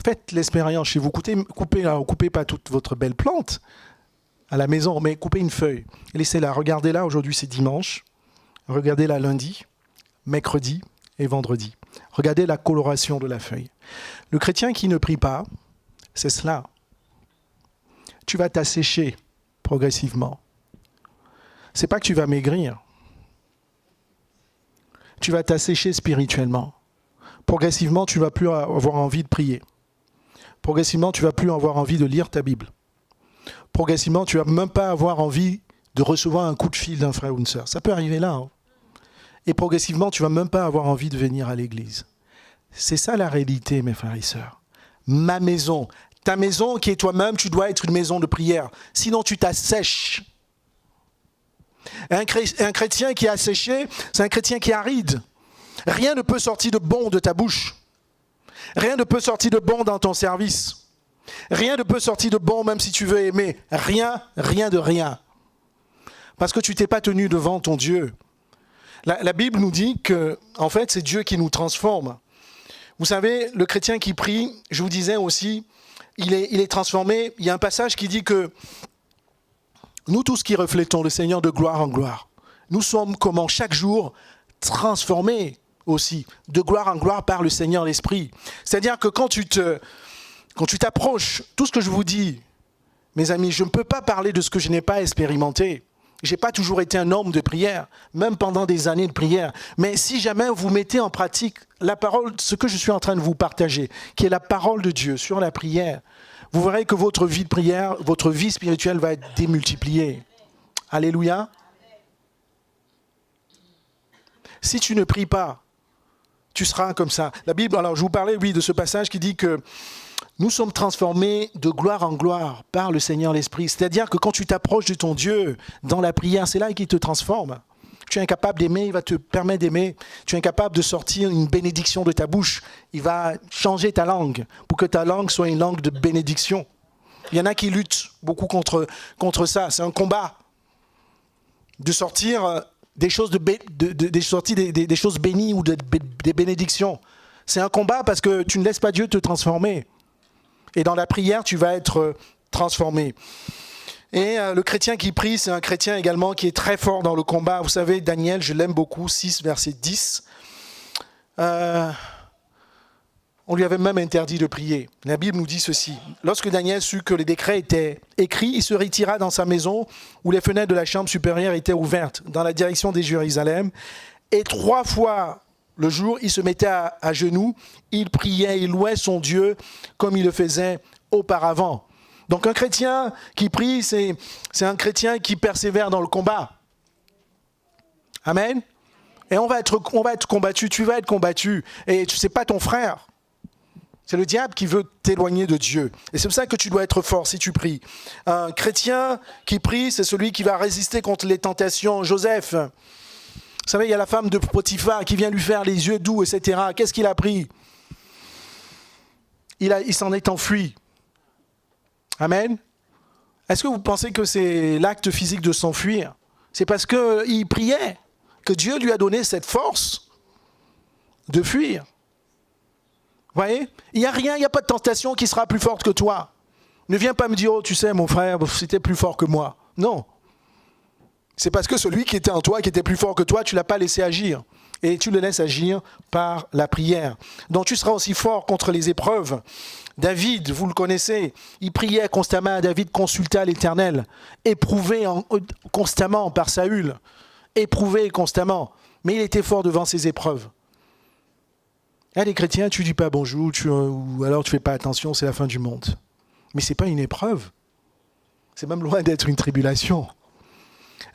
Faites l'expérience chez vous. Coupez pas toute votre belle plante à la maison, mais coupez une feuille. Et laissez-la. Regardez-la, aujourd'hui c'est dimanche. Regardez-la lundi, mercredi et vendredi. Regardez la coloration de la feuille. Le chrétien qui ne prie pas, c'est cela. Tu vas t'assécher progressivement. C'est pas que tu vas maigrir. Tu vas t'assécher spirituellement. Progressivement, tu ne vas plus avoir envie de prier. Progressivement, tu ne vas plus avoir envie de lire ta Bible. Progressivement, tu ne vas même pas avoir envie de recevoir un coup de fil d'un frère ou une sœur. Ça peut arriver là. Hein. Et progressivement, tu ne vas même pas avoir envie de venir à l'église. C'est ça la réalité, mes frères et sœurs. Ma maison, ta maison qui est toi-même, tu dois être une maison de prière. Sinon, tu t'assèches. Un chrétien qui est asséché, c'est un chrétien qui est aride. Rien ne peut sortir de bon de ta bouche. Rien ne peut sortir de bon dans ton service. Rien ne peut sortir de bon même si tu veux aimer. Rien de rien. Parce que tu t'es pas tenu devant ton Dieu. La Bible nous dit que, en fait, c'est Dieu qui nous transforme. Vous savez, le chrétien qui prie, je vous disais aussi, il est transformé. Il y a un passage qui dit que nous tous qui reflétons le Seigneur de gloire en gloire, nous sommes comment chaque jour transformés aussi de gloire en gloire par le Seigneur l'Esprit. C'est-à-dire que quand tu t'approches, tout ce que je vous dis, mes amis, je ne peux pas parler de ce que je n'ai pas expérimenté. Je n'ai pas toujours été un homme de prière, même pendant des années de prière. Mais si jamais vous mettez en pratique la parole, ce que je suis en train de vous partager, qui est la parole de Dieu sur la prière, vous verrez que votre vie de prière, votre vie spirituelle va être démultipliée. Alléluia. Si tu ne pries pas, tu seras comme ça. La Bible, alors je vous parlais, oui, de ce passage qui dit que nous sommes transformés de gloire en gloire par le Seigneur l'Esprit. C'est-à-dire que quand tu t'approches de ton Dieu dans la prière, c'est là qu'il te transforme. Tu es incapable d'aimer, il va te permettre d'aimer. Tu es incapable de sortir une bénédiction de ta bouche. Il va changer ta langue pour que ta langue soit une langue de bénédiction. Il y en a qui luttent beaucoup contre ça. C'est un combat de sortir des choses, des choses bénies ou des bénédictions. C'est un combat parce que tu ne laisses pas Dieu te transformer. Et dans la prière, tu vas être transformé. Et le chrétien qui prie, c'est un chrétien également qui est très fort dans le combat. Vous savez, Daniel, je l'aime beaucoup, 6, verset 10. On lui avait même interdit de prier. La Bible nous dit ceci. Lorsque Daniel sut que les décrets étaient écrits, il se retira dans sa maison où les fenêtres de la chambre supérieure étaient ouvertes dans la direction de Jérusalem. Et 3 fois le jour, il se mettait à genoux, il priait, il louait son Dieu comme il le faisait auparavant. Donc un chrétien qui prie, c'est un chrétien qui persévère dans le combat. Amen. Et on va être combattu, tu vas être combattu. Et ce n'est pas ton frère. C'est le diable qui veut t'éloigner de Dieu. Et c'est pour ça que tu dois être fort si tu pries. Un chrétien qui prie, c'est celui qui va résister contre les tentations. Joseph, vous savez, il y a la femme de Potiphar qui vient lui faire les yeux doux, etc. Qu'est-ce qu'il a pris? Il s'en est enfui. Amen. Est-ce que vous pensez que c'est l'acte physique de s'enfuir? C'est parce qu'il priait que Dieu lui a donné cette force de fuir. Vous voyez? Il n'y a rien, il n'y a pas de tentation qui sera plus forte que toi. Ne viens pas me dire, oh tu sais mon frère, c'était plus fort que moi. Non. C'est parce que celui qui était en toi, qui était plus fort que toi, tu ne l'as pas laissé agir. Et tu le laisses agir par la prière. Donc tu seras aussi fort contre les épreuves. David, vous le connaissez, il priait constamment. David consulta l'Éternel, éprouvé constamment par Saül, éprouvé constamment. Mais il était fort devant ses épreuves. Ah, les chrétiens, tu ne dis pas bonjour, ou alors tu ne fais pas attention, c'est la fin du monde. Mais ce n'est pas une épreuve. C'est même loin d'être une tribulation.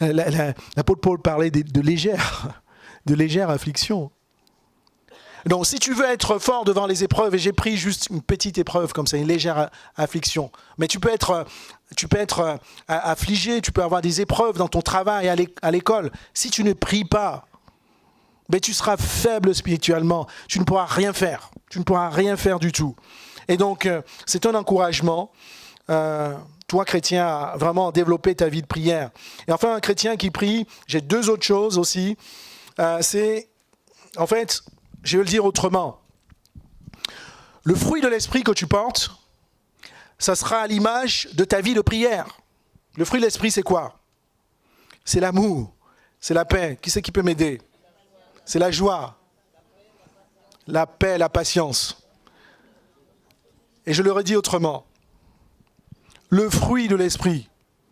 L'apôtre Paul parlait de légères afflictions. Donc, si tu veux être fort devant les épreuves, et j'ai pris juste une petite épreuve comme ça, une légère affliction, mais tu peux être affligé, tu peux avoir des épreuves dans ton travail, à l'école. Si tu ne pries pas, mais tu seras faible spirituellement, tu ne pourras rien faire. Tu ne pourras rien faire du tout. Et donc, c'est un encouragement, toi, chrétien, à vraiment développer ta vie de prière. Et enfin, un chrétien qui prie, j'ai 2 autres choses aussi. En fait, je vais le dire autrement. Le fruit de l'esprit que tu portes, ça sera à l'image de ta vie de prière. Le fruit de l'esprit, c'est quoi? C'est l'amour, c'est la paix. Qui c'est qui peut m'aider? C'est la joie, la paix, la patience. Et je le redis autrement. Le fruit de l'esprit,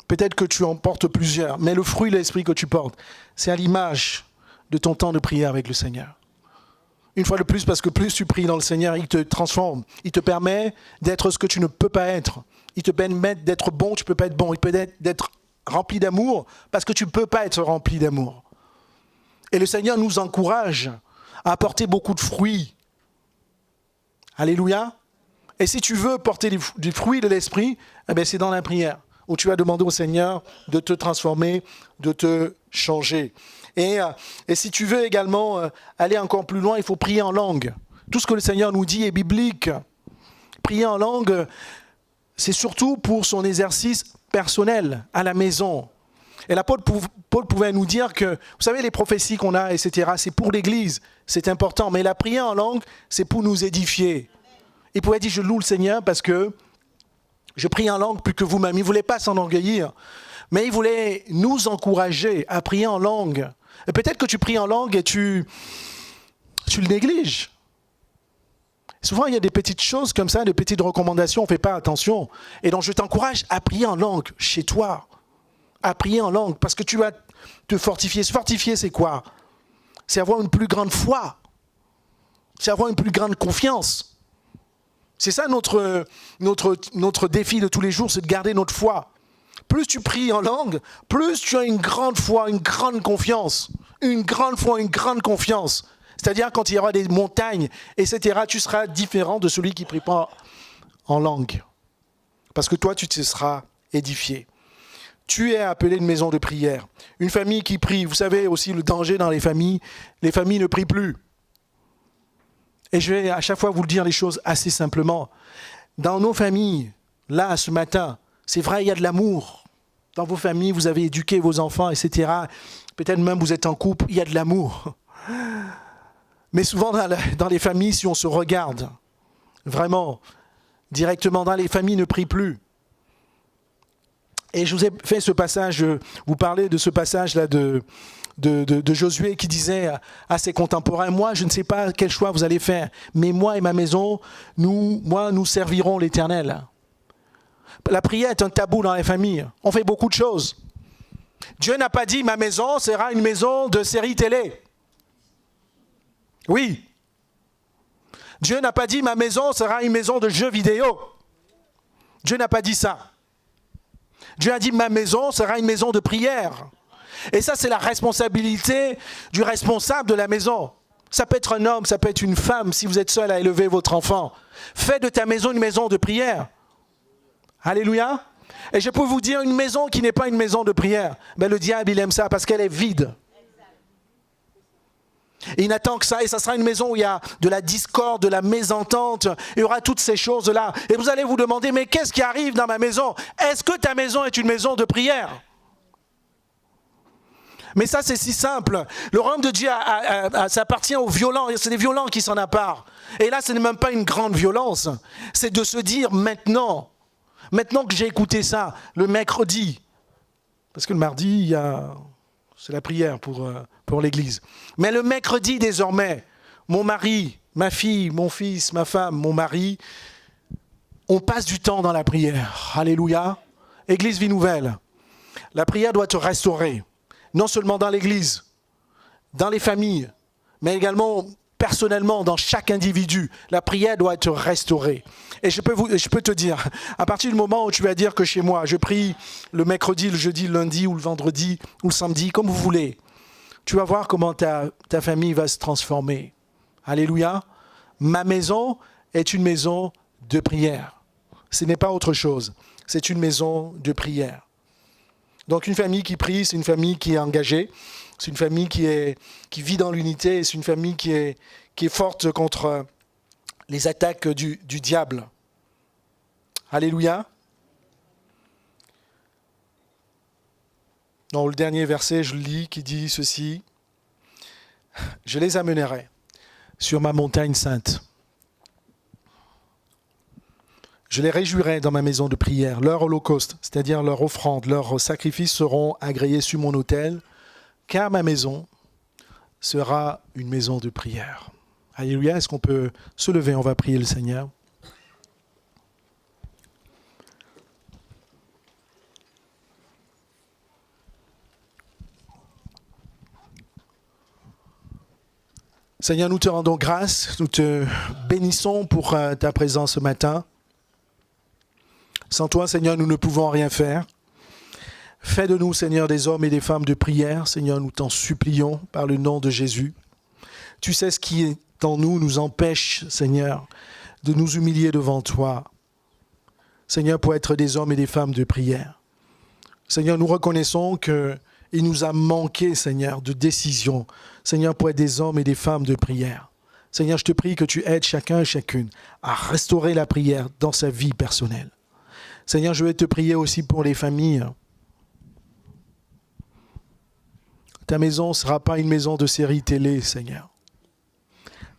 peut-être que tu en portes plusieurs, mais le fruit de l'esprit que tu portes, c'est à l'image de ton temps de prière avec le Seigneur. Une fois de plus, parce que plus tu pries dans le Seigneur, il te transforme. Il te permet d'être ce que tu ne peux pas être. Il te permet d'être bon, tu ne peux pas être bon. Il te permet d'être rempli d'amour, parce que tu ne peux pas être rempli d'amour. Et le Seigneur nous encourage à apporter beaucoup de fruits. Alléluia. Et si tu veux porter des fruits de l'esprit, eh bien c'est dans la prière, où tu vas demander au Seigneur de te transformer, de te changer. Et si tu veux également aller encore plus loin, il faut prier en langue. Tout ce que le Seigneur nous dit est biblique. Prier en langue, c'est surtout pour son exercice personnel, à la maison. Et l'apôtre Paul pouvait nous dire que, vous savez, les prophéties qu'on a, etc., c'est pour l'Église, c'est important. Mais la prière en langue, c'est pour nous édifier. Il pouvait dire, je loue le Seigneur parce que je prie en langue plus que vous-même. Il ne voulait pas s'enorgueillir, mais il voulait nous encourager à prier en langue. Et peut-être que tu pries en langue et tu le négliges. Souvent, il y a des petites choses comme ça, des petites recommandations, on ne fait pas attention. Et donc, je t'encourage à prier en langue chez toi. À prier en langue, parce que tu vas te fortifier. Se fortifier, c'est quoi? C'est avoir une plus grande foi. C'est avoir une plus grande confiance. C'est ça notre défi de tous les jours, c'est de garder notre foi. Plus tu pries en langue, plus tu as une grande foi, une grande confiance. Une grande foi, une grande confiance. C'est-à-dire quand il y aura des montagnes, etc., tu seras différent de celui qui ne prie pas en langue. Parce que toi, tu te seras édifié. Tu es appelé une maison de prière. Une famille qui prie, vous savez aussi le danger dans les familles ne prient plus. Et je vais à chaque fois vous le dire les choses assez simplement. Dans nos familles, là, ce matin, c'est vrai, il y a de l'amour. Dans vos familles, vous avez éduqué vos enfants, etc. Peut-être même vous êtes en couple, il y a de l'amour. Mais souvent dans les familles, si on se regarde, vraiment, directement dans les familles ne prient plus. Et je vous ai fait ce passage, vous parlez de ce passage-là de Josué qui disait à ses contemporains, moi je ne sais pas quel choix vous allez faire, mais moi et ma maison, nous servirons l'Éternel. La prière est un tabou dans les familles. On fait beaucoup de choses. Dieu n'a pas dit ma maison sera une maison de série télé. Oui. Dieu n'a pas dit ma maison sera une maison de jeux vidéo. Dieu n'a pas dit ça. Dieu a dit ma maison sera une maison de prière. Et ça, c'est la responsabilité du responsable de la maison. Ça peut être un homme, ça peut être une femme, si vous êtes seul à élever votre enfant. Fais de ta maison une maison de prière. Alléluia. Et je peux vous dire, une maison qui n'est pas une maison de prière, ben le diable, il aime ça parce qu'elle est vide. Et il n'attend que ça, et ça sera une maison où il y a de la discorde, de la mésentente, il y aura toutes ces choses-là. Et vous allez vous demander, mais qu'est-ce qui arrive dans ma maison? Est-ce que ta maison est une maison de prière? Mais ça, c'est si simple. Le royaume de Dieu, ça appartient aux violents, c'est les violents qui s'en appartent. Et là, ce n'est même pas une grande violence, c'est de se dire maintenant que j'ai écouté ça, le mercredi, parce que le mardi, c'est la prière pour l'église. Mais le mercredi désormais, mon mari, ma fille, mon fils, ma femme, mon mari, on passe du temps dans la prière. Alléluia. Église Vie Nouvelle. La prière doit te restaurer. Non seulement dans l'église, dans les familles, mais également personnellement, dans chaque individu, la prière doit être restaurée. Et je peux te dire, à partir du moment où tu vas dire que chez moi, je prie le mercredi, le jeudi, le lundi ou le vendredi ou le samedi, comme vous voulez, tu vas voir comment ta famille va se transformer. Alléluia. Ma maison est une maison de prière. Ce n'est pas autre chose. C'est une maison de prière. Donc une famille qui prie, c'est une famille qui est engagée. C'est une famille qui vit dans l'unité. C'est une famille qui est forte contre les attaques du diable. Alléluia. Dans le dernier verset, je le lis, qui dit ceci. « Je les amènerai sur ma montagne sainte. Je les réjouirai dans ma maison de prière. Leur holocauste, c'est-à-dire leur offrande, leurs sacrifices seront agréés sur mon autel, car ma maison sera une maison de prière. » Alléluia. Est-ce qu'on peut se lever? On va prier le Seigneur. Seigneur, nous te rendons grâce, nous te bénissons pour ta présence ce matin. Sans toi, Seigneur, nous ne pouvons rien faire. Fais de nous, Seigneur, des hommes et des femmes de prière. Seigneur, nous t'en supplions par le nom de Jésus. Tu sais ce qui est en nous empêche, Seigneur, de nous humilier devant toi. Seigneur, pour être des hommes et des femmes de prière. Seigneur, nous reconnaissons qu'il nous a manqué, Seigneur, de décision. Seigneur, pour être des hommes et des femmes de prière. Seigneur, je te prie que tu aides chacun et chacune à restaurer la prière dans sa vie personnelle. Seigneur, je vais te prier aussi pour les familles. Ta maison ne sera pas une maison de série télé, Seigneur.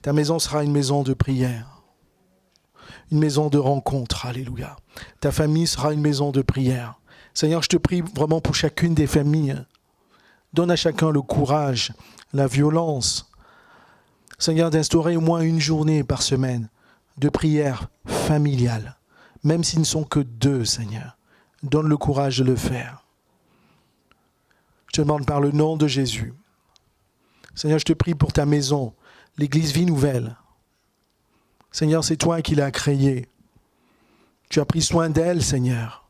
Ta maison sera une maison de prière. Une maison de rencontre, alléluia. Ta famille sera une maison de prière. Seigneur, je te prie vraiment pour chacune des familles. Donne à chacun le courage, la violence. Seigneur, d'instaurer au moins une journée par semaine de prière familiale. Même s'ils ne sont que 2, Seigneur. Donne le courage de le faire. Je te demande par le nom de Jésus. Seigneur, je te prie pour ta maison, l'église Vie Nouvelle. Seigneur, c'est toi qui l'as créée. Tu as pris soin d'elle, Seigneur.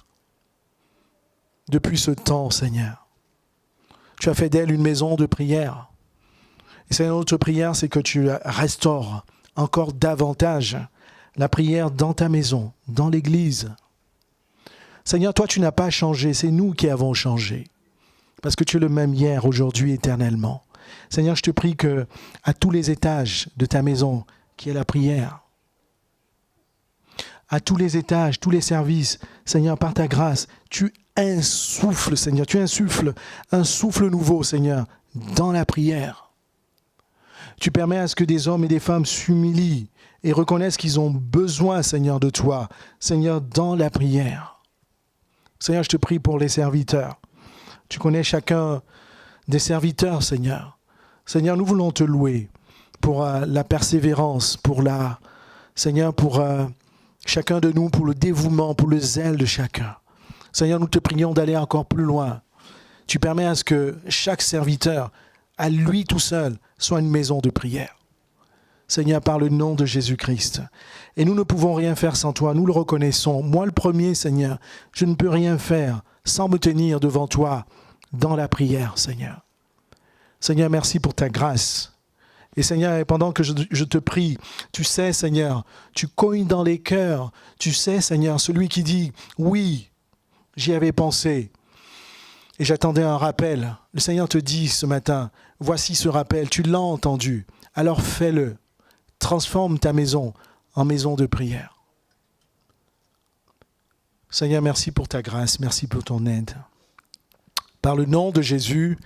Depuis ce temps, Seigneur. Tu as fait d'elle une maison de prière. Et Seigneur, notre prière, c'est que tu restaures encore davantage la prière dans ta maison, dans l'église. Seigneur, toi, tu n'as pas changé, c'est nous qui avons changé. Parce que tu es le même hier, aujourd'hui, éternellement. Seigneur, je te prie que à tous les étages de ta maison, qui est la prière, à tous les étages, tous les services, Seigneur, par ta grâce, tu insuffles, Seigneur, tu insuffles un souffle nouveau, Seigneur, dans la prière. Tu permets à ce que des hommes et des femmes s'humilient et reconnaissent qu'ils ont besoin, Seigneur, de toi, Seigneur, dans la prière. Seigneur, je te prie pour les serviteurs. Tu connais chacun des serviteurs, Seigneur. Seigneur, nous voulons te louer pour la persévérance, Seigneur, pour chacun de nous, pour le dévouement, pour le zèle de chacun. Seigneur, nous te prions d'aller encore plus loin. Tu permets à ce que chaque serviteur, à lui tout seul, soit une maison de prière. Seigneur, par le nom de Jésus-Christ. Et nous ne pouvons rien faire sans toi, nous le reconnaissons. Moi le premier, Seigneur, je ne peux rien faire sans me tenir devant toi dans la prière, Seigneur. Seigneur, merci pour ta grâce. Et Seigneur, pendant que je te prie, tu sais, Seigneur, tu cognes dans les cœurs. Tu sais, Seigneur, celui qui dit, oui, j'y avais pensé. Et j'attendais un rappel. Le Seigneur te dit ce matin, voici ce rappel, tu l'as entendu. Alors fais-le. Transforme ta maison en maison de prière. Seigneur, merci pour ta grâce, merci pour ton aide. Par le nom de Jésus,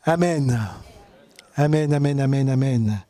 Amen. Amen, amen, amen, amen.